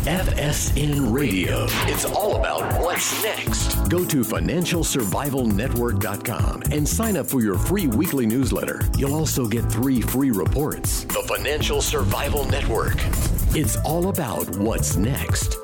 FSN Radio. It's all about what's next. Go to financialsurvivalnetwork.com and sign up for your free weekly newsletter. You'll also get 3 free reports. The Financial Survival Network. It's all about what's next.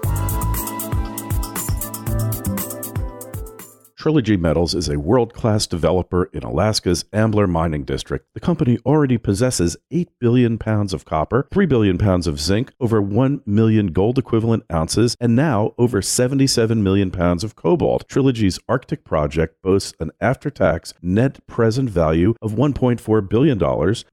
Trilogy Metals is a world-class developer in Alaska's Ambler Mining District. The company already possesses 8 billion pounds of copper, 3 billion pounds of zinc, over 1 million gold-equivalent ounces, and now over 77 million pounds of cobalt. Trilogy's Arctic project boasts an after-tax net present value of $1.4 billion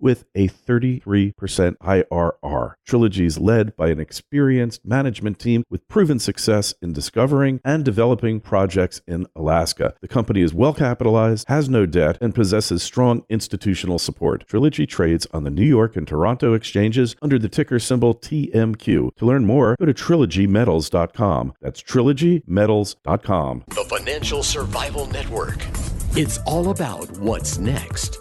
with a 33% IRR. Trilogy is led by an experienced management team with proven success in discovering and developing projects in Alaska. The company is well capitalized, has no debt, and possesses strong institutional support. Trilogy trades on the New York and Toronto exchanges under the ticker symbol TMQ. To learn more, go to trilogymetals.com. That's trilogymetals.com. The Financial Survival Network. It's all about what's next.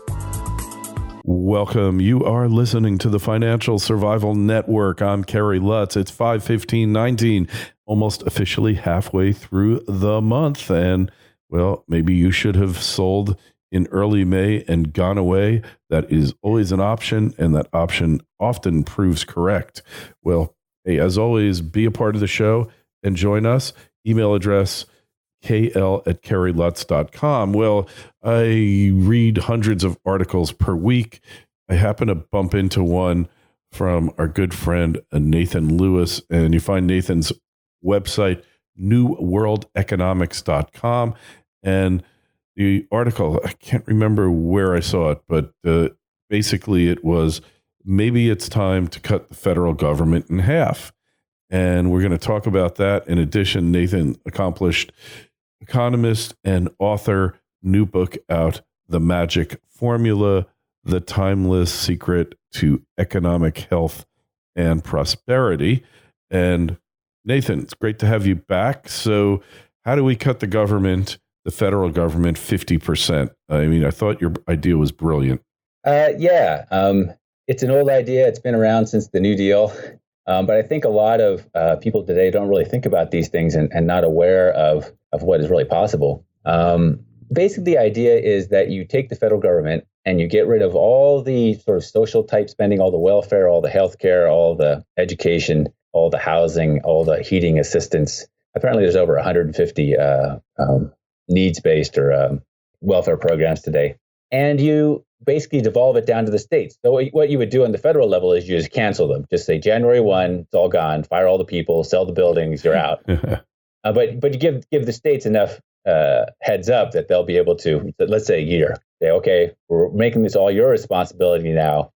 Welcome. You are listening to the Financial Survival Network. I'm Kerry Lutz. It's 5/15/19, almost officially halfway through the month. And well, maybe you should have sold in early May and gone away. That is always an option, and that option often proves correct. Well, hey, as always, be a part of the show and join us. Email address kl@kerrylutz.com. Well, I read hundreds of articles per week. I happen to bump into one from our good friend Nathan Lewis, and you find Nathan's website, newworldeconomics.com. And the article, I can't remember where I saw it, but basically it was, maybe it's time to cut the federal government in half. And we're going to talk about that. In addition, Nathan, accomplished economist and author, new book out, The Magic Formula, The Timeless Secret to Economic Health and Prosperity. And Nathan, it's great to have you back. So how do we cut the federal government, 50%? I mean, I thought your idea was brilliant. It's an old idea. It's been around since the New Deal. But I think a lot of people today don't really think about these things and not aware of what is really possible. Basically, the idea is that you take the federal government and you get rid of all the sort of social type spending, all the welfare, all the healthcare, all the education, all the housing, all the heating assistance. Apparently, there's over 150 needs-based or welfare programs today. And you basically devolve it down to the states. So what you would do on the federal level is you just cancel them. Just say January 1, it's all gone, fire all the people, sell the buildings, you're out. But you give the states enough heads up that they'll be able to, let's say a year, say, okay, we're making this all your responsibility now,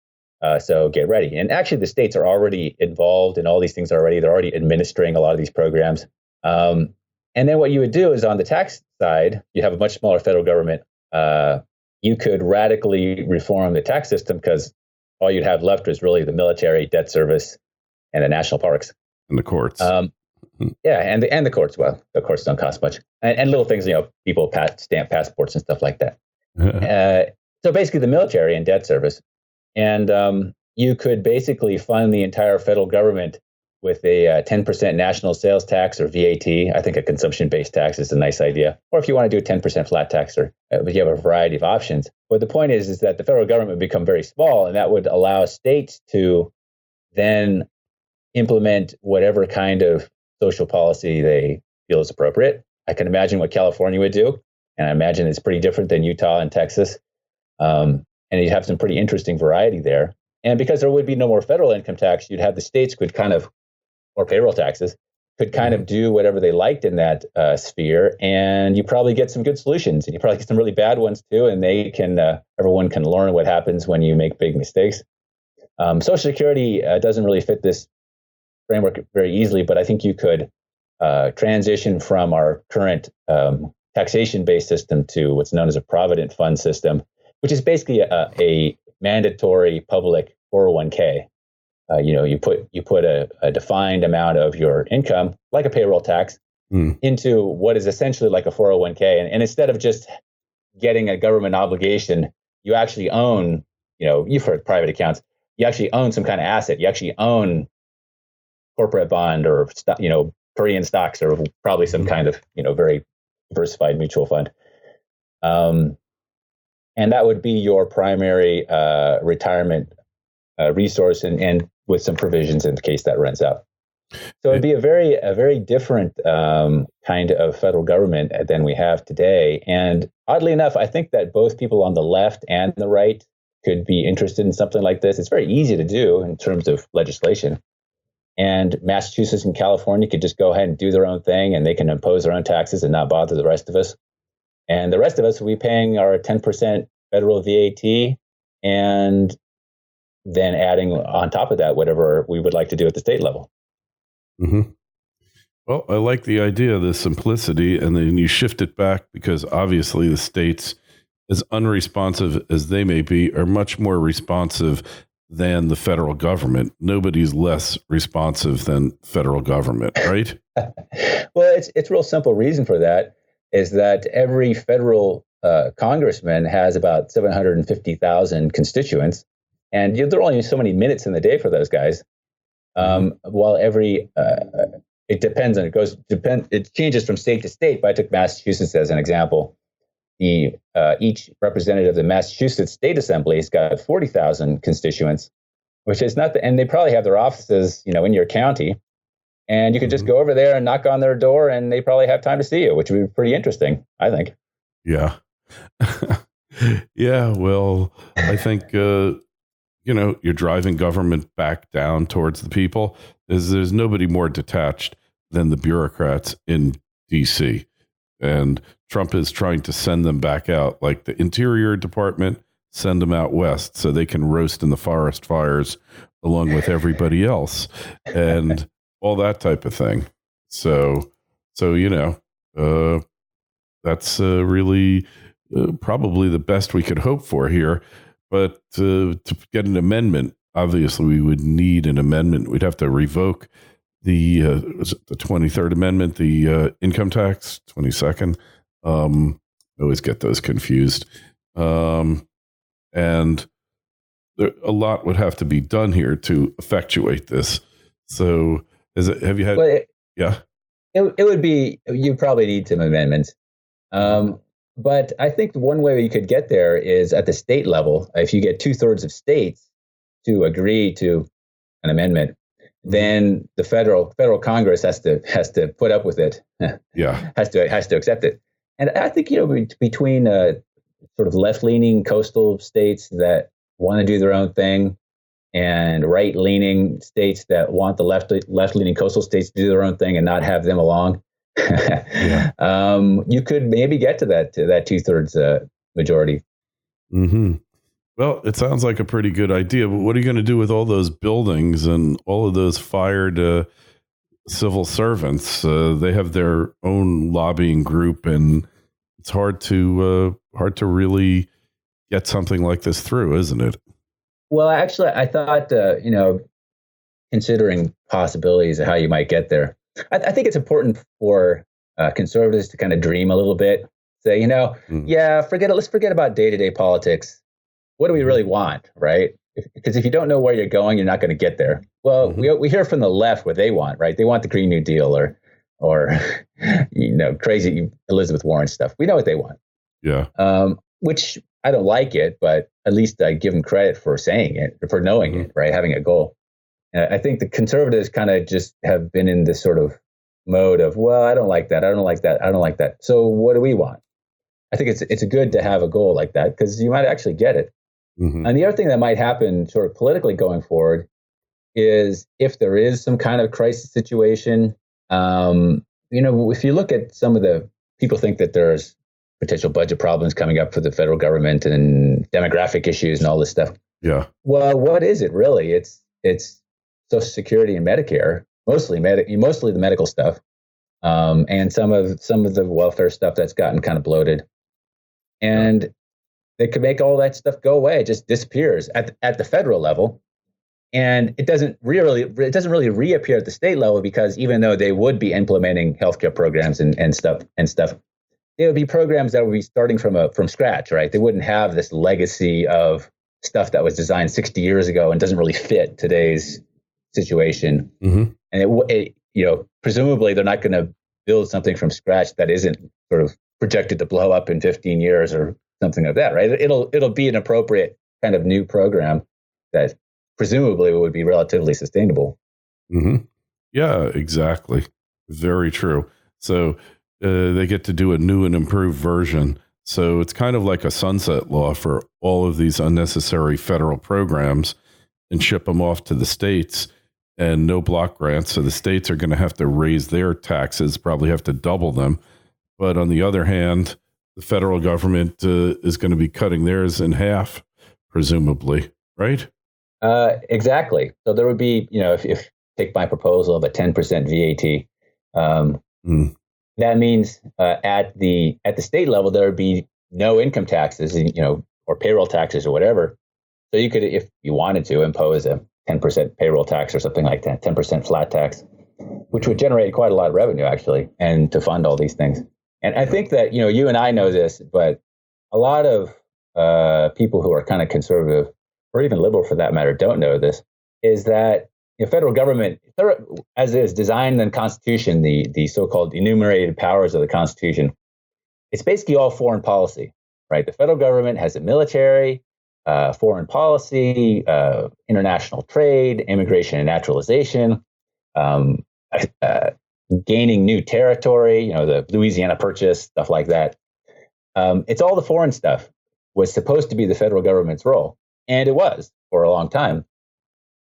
so get ready. And actually the states are already involved in all these things already. They're already administering a lot of these programs. And then what you would do is on the tax side, you have a much smaller federal government. You could radically reform the tax system because all you'd have left was really the military, debt service, and the national parks. And the courts. And the courts. Well, the courts don't cost much. And little things, people stamp passports and stuff like that. So basically the military and debt service. And you could basically fund the entire federal government with a 10% national sales tax or VAT. I think a consumption-based tax is a nice idea. Or if you want to do a 10% flat tax, you have a variety of options. But the point is that the federal government would become very small, and that would allow states to then implement whatever kind of social policy they feel is appropriate. I can imagine what California would do, and I imagine it's pretty different than Utah and Texas. And you'd have some pretty interesting variety there. And because there would be no more federal income tax, you'd have the states could kind of, or payroll taxes, could kind of do whatever they liked in that sphere, and you probably get some good solutions, and you probably get some really bad ones too, and they can everyone can learn what happens when you make big mistakes. Social Security doesn't really fit this framework very easily, but I think you could transition from our current taxation-based system to what's known as a provident fund system, which is basically a mandatory public 401k. You put a defined amount of your income, like a payroll tax, into what is essentially like a 401k. And instead of just getting a government obligation, you actually own, you've heard private accounts, you actually own some kind of asset. You actually own corporate bond or Korean stocks or probably some kind of very diversified mutual fund. And that would be your primary retirement resource, and with some provisions in case that runs out. So it'd be a very different kind of federal government than we have today. And oddly enough, I think that both people on the left and the right could be interested in something like this. It's very easy to do in terms of legislation. And Massachusetts and California could just go ahead and do their own thing, and they can impose their own taxes and not bother the rest of us. And the rest of us will be paying our 10% federal VAT, and then adding on top of that whatever we would like to do at the state level. Mm-hmm. Well, I like the idea of the simplicity, and then you shift it back because obviously the states, as unresponsive as they may be, are much more responsive than the federal government. Nobody's less responsive than federal government, right? Well, it's real simple reason for that is that every federal congressman has about 750,000 constituents, and there are only so many minutes in the day for those guys. While it depends, and it changes from state to state. But I took Massachusetts as an example. Each representative of the Massachusetts State Assembly has got 40,000 constituents, which is not and they probably have their offices, in your county, and you could just go over there and knock on their door, and they probably have time to see you, which would be pretty interesting, I think. Yeah. Yeah. Well, I think, you're driving government back down towards the people. There's nobody more detached than the bureaucrats in DC. And Trump is trying to send them back out, like the Interior Department, send them out west so they can roast in the forest fires along with everybody else and all that type of thing. So that's really probably the best we could hope for here. But to get an amendment, obviously we would need an amendment. We'd have to revoke the 23rd Amendment, the income tax, 22nd. I always get those confused. And a lot would have to be done here to effectuate this. So have you had? Well, yeah. It would be, you probably need some amendments. But I think one way you could get there is at the state level. If you get 2/3 of states to agree to an amendment, then the federal Congress has to put up with it. Yeah, has to accept it. And I think between sort of left-leaning coastal states that want to do their own thing and right-leaning states that want the left-leaning coastal states to do their own thing and not have them along. Yeah. You could maybe get to that 2/3 majority. Mm-hmm. Well, it sounds like a pretty good idea, but what are you going to do with all those buildings and all of those fired civil servants? They have their own lobbying group, and it's hard to really get something like this through, isn't it? Well, actually, I thought considering possibilities of how you might get there. I think it's important for conservatives to kind of dream a little bit. Say, forget it. Let's forget about day-to-day politics. What do we really want, right? Because if you don't know where you're going, you're not going to get there. Well, we hear from the left what they want, right? They want the Green New Deal or crazy Elizabeth Warren stuff. We know what they want. Yeah. Which I don't like it, but at least I give them credit for saying it, for knowing it, right? Having a goal. I think the conservatives kind of just have been in this sort of mode of, well, I don't like that. I don't like that. I don't like that. So what do we want? I think it's good to have a goal like that because you might actually get it. Mm-hmm. And the other thing that might happen sort of politically going forward is if there is some kind of crisis situation, if you look at some of the people think that there's potential budget problems coming up for the federal government and demographic issues and all this stuff. Yeah. Well, what is it really? It's Social Security and Medicare, mostly the medical stuff, and some of the welfare stuff that's gotten kind of bloated, and they could make all that stuff go away. It just disappears at the federal level, and it doesn't really reappear at the state level because even though they would be implementing healthcare programs and stuff, they would be programs that would be starting from scratch, right? They wouldn't have this legacy of stuff that was designed 60 years ago and doesn't really fit today's situation. Mm-hmm. And presumably they're not going to build something from scratch that isn't sort of projected to blow up in 15 years or something like that, right? It'll be an appropriate kind of new program that presumably would be relatively sustainable. Mm-hmm. Yeah, exactly. Very true. So they get to do a new and improved version. So it's kind of like a sunset law for all of these unnecessary federal programs and ship them off to the states, and no block grants. So the states are going to have to raise their taxes, probably have to double them. But on the other hand, the federal government is going to be cutting theirs in half, presumably, right? Exactly. So there would be, if take my proposal of a 10% VAT, that means at the state level, there would be no income taxes, or payroll taxes or whatever. So you could, if you wanted to, impose a 10% payroll tax or something like that, 10% flat tax, which would generate quite a lot of revenue, actually, and to fund all these things. And I think that, you and I know this, but a lot of people who are kind of conservative, or even liberal for that matter, don't know this, is that the federal government, as it is designed in the Constitution, the so-called enumerated powers of the Constitution, it's basically all foreign policy, right? The federal government has a military, foreign policy, international trade, immigration and naturalization, gaining new territory, the Louisiana Purchase, stuff like that. It's all the foreign stuff was supposed to be the federal government's role. And it was for a long time.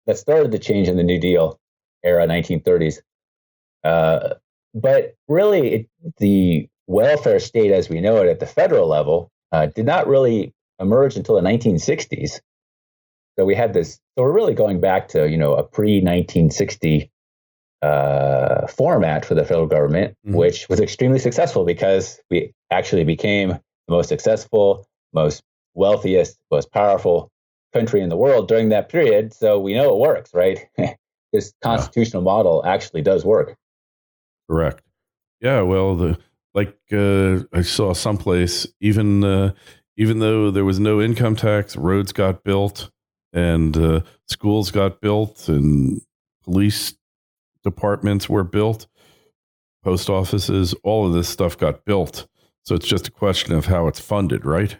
That started to change in the New Deal era, 1930s. But really, the welfare state as we know it at the federal level did not really emerge until the 1960s. So we had this, so we're really going back to, a pre-1960 format for the federal government, which was extremely successful because we actually became the most successful, most wealthiest, most powerful country in the world during that period. So we know it works, right? This constitutional model actually does work. Correct. Yeah. Well, I saw someplace, even though there was no income tax, roads got built and schools got built and police departments were built, post offices, all of this stuff got built. So it's just a question of how it's funded, right?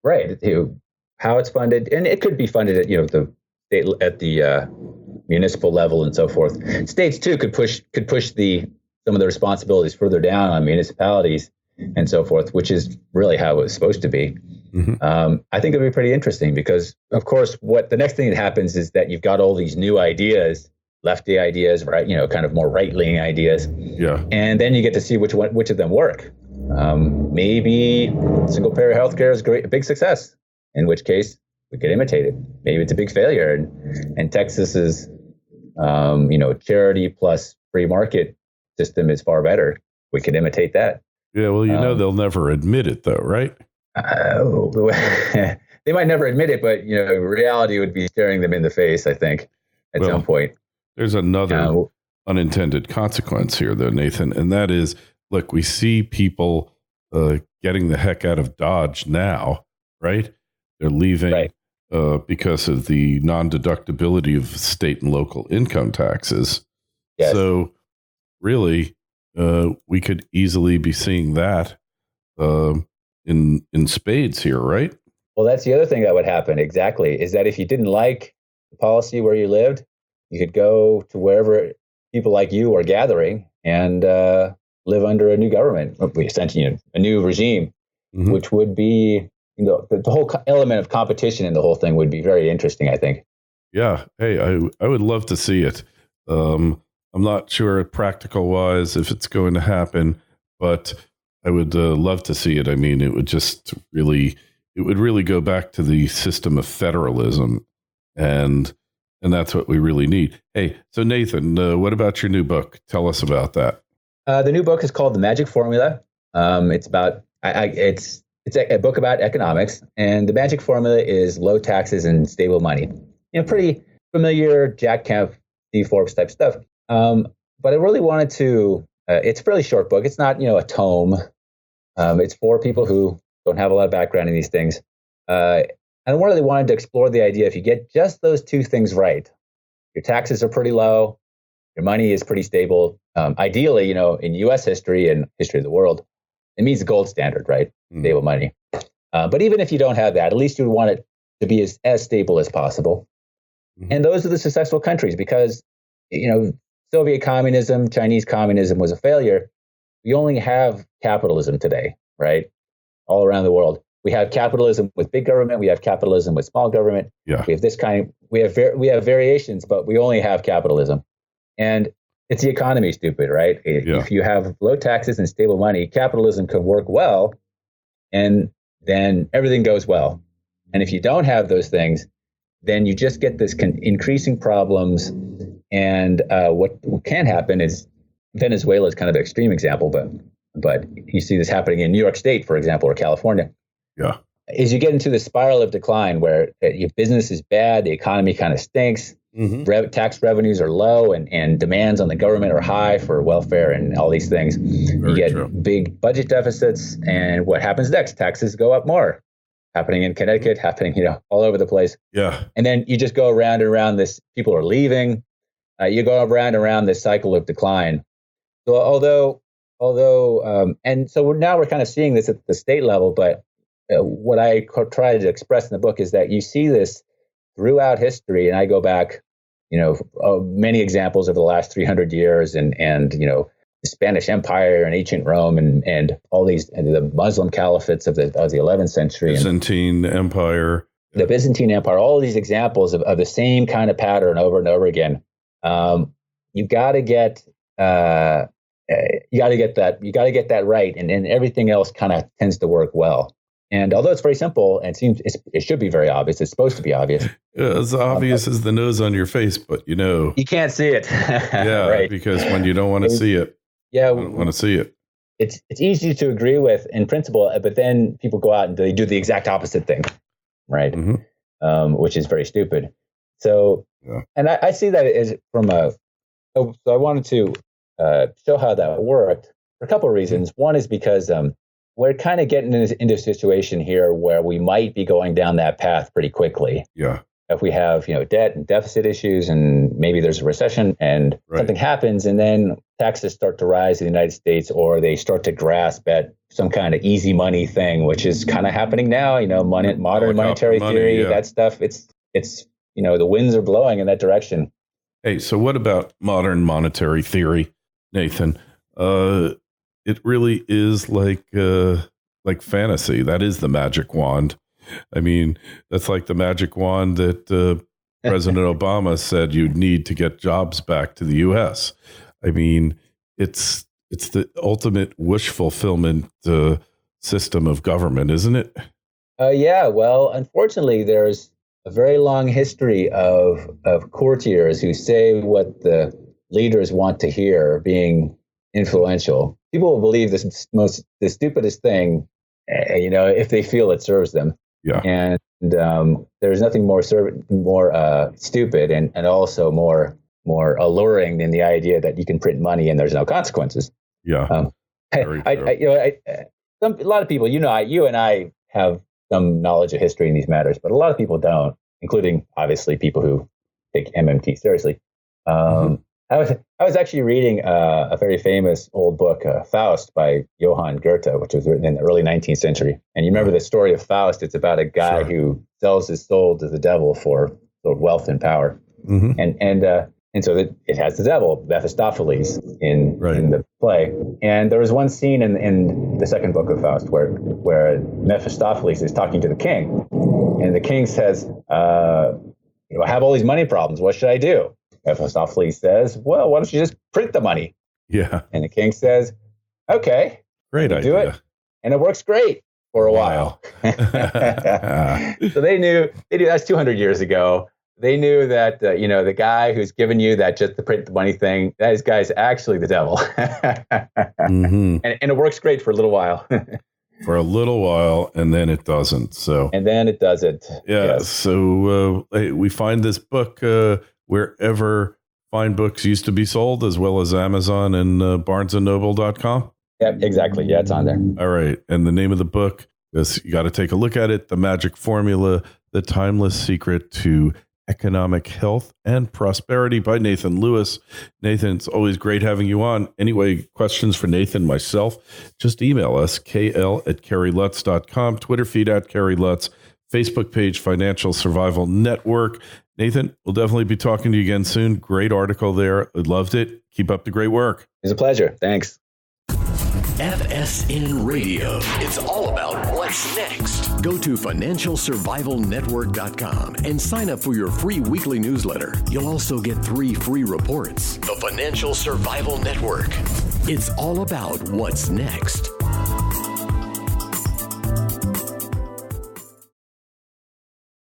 Right. How it's funded, and it could be funded at the state, at the municipal level and so forth. States too could push some of the responsibilities further down on municipalities and so forth, which is really how it was supposed to be. I think it'd be pretty interesting because, of course, what the next thing that happens is that you've got all these new ideas, lefty ideas, right? Kind of more right-leaning ideas. Yeah. And then you get to see which of them work. Maybe single-payer healthcare is a big success, in which case we could imitate it. Maybe it's a big failure, and Texas's, charity plus free market system is far better. We could imitate that. Yeah, well, they'll never admit it, though, right? They might never admit it, but reality would be staring them in the face, I think, at some point. There's another unintended consequence here, though, Nathan, and that is, look, we see people getting the heck out of Dodge now, right? They're leaving because of the non-deductibility of state and local income taxes. Yes. So really, we could easily be seeing that in spades here, right? Well, that's the other thing that would happen, exactly, is that if you didn't like the policy where you lived, you could go to wherever people like you are gathering and live under a new government, essentially a new regime, which would be, the whole element of competition in the whole thing would be very interesting, I think. Yeah. Hey, I would love to see it. I'm not sure practical wise if it's going to happen, but I would love to see it. I mean, it would really go back to the system of federalism, and that's what we really need. Hey, so Nathan, what about your new book? Tell us about that. The new book is called The Magic Formula. It's about it's a book about economics, and the magic formula is low taxes and stable money. Pretty familiar Jack Kemp, Steve Forbes type stuff. But I really wanted to. It's a fairly short book. It's not a tome. It's for people who don't have a lot of background in these things. And I really wanted to explore the idea if you get just those two things right, your taxes are pretty low, Your money is pretty stable. Ideally, in U.S. history and history of the world, it means the gold standard, right? Stable money. But even if you don't have that, at least you would want it to be as stable as possible. And those are the successful countries because, Soviet communism, Chinese communism was a failure. We only have capitalism today, right? All around the world. We have capitalism with big government. We have capitalism with small government. Yeah. We have this kind. We have variations, but we only have capitalism. And it's the economy, stupid, right? If you have low taxes and stable money, capitalism can work well, and then everything goes well. And if you don't have those things, then you just get this increasing problems. And what can happen is Venezuela is kind of an extreme example, but you see this happening in New York State, for example, or California. Yeah. Is you get into the spiral of decline where your business is bad, the economy kind of stinks, tax revenues are low, and demands on the government are high for welfare and all these things. You get big budget deficits, and what happens next? Taxes go up more. Happening in Connecticut, happening all over the place. Yeah. And then you just go around and around this. People are leaving. You go around and around this cycle of decline. So and so now we're kind of seeing this at the state level, but what I try to express in the book is that you see this throughout history, and I go back, many examples over the last 300 years, and the Spanish Empire and ancient Rome, and all these, and the Muslim caliphates of the 11th century, Byzantine Empire, the Byzantine Empire, all of these examples of the same kind of pattern over and over again. You got to get that right, and everything else kind of tends to work well. And although it's very simple and it should be very obvious, it's supposed to be obvious. As obvious as the nose on your face, but you can't see it. Yeah, right. Because when you don't want to see it, you don't want to see it. It's easy to agree with in principle, but then people go out and they do the exact opposite thing, right? Which is very stupid. So, and I see that as so I wanted to show how that worked for a couple of reasons. One is because we're kind of getting into a situation here where we might be going down that path pretty quickly. Yeah. If we have, debt and deficit issues, and maybe there's a recession and something happens, and then taxes start to rise in the United States, or they start to grasp at some kind of easy money thing, which is kind of happening now. Modern monetary theory, that stuff. It's the winds are blowing in that direction. Hey, so what about modern monetary theory, Nathan? It really is like fantasy. That is the magic wand. I mean, that's like the magic wand that President Obama said you'd need to get jobs back to the U.S. I mean, it's the ultimate wish fulfillment system of government, isn't it? Yeah. Well, unfortunately, there's a very long history of courtiers who say what the leaders want to hear, being influential. People will believe the stupidest thing, if they feel it serves them. Yeah. And there's nothing more stupid and also more alluring than the idea that you can print money and there's no consequences. Yeah. A lot of people, you and I have some knowledge of history in these matters, but a lot of people don't, including obviously people who take MMT seriously. I was actually reading a very famous old book, Faust, by Johann Goethe, which was written in the early 19th century. And you remember the story of Faust? It's about a guy who sells his soul to the devil for wealth and power. And so it has the devil, Mephistopheles, in the play. And there was one scene in the second book of Faust where Mephistopheles is talking to the king, and the king says, "I have all these money problems. What should I do?" Mephistopheles says, "Well, why don't you just print the money?" Yeah. And the king says, "Okay, great idea. Do it," and it works great for a while. So they knew that's 200 years ago. They knew that the guy who's giving you that just to print the money thing, that guy's actually the devil. And it works great for a little while. For a little while, and then it doesn't. And then it doesn't. Yeah. Yes. So we find this book wherever fine books used to be sold, as well as Amazon and BarnesandNoble.com. Yeah, exactly. Yeah, it's on there. All right. And the name of the book is, you got to take a look at it, The Magic Formula, The Timeless Secret to Economic Health and Prosperity by Nathan Lewis. Nathan, it's always great having you on. Anyway, questions for Nathan, myself, just email us, kl@kerrylutz.com, Twitter feed @KerryLutz, Facebook page, Financial Survival Network. Nathan, we'll definitely be talking to you again soon. Great article there. I loved it. Keep up the great work. It's a pleasure. Thanks. FSN Radio. It's all about what's next. Go to financialsurvivalnetwork.com and sign up for your free weekly newsletter. You'll also get 3 free reports. The Financial Survival Network. It's all about what's next.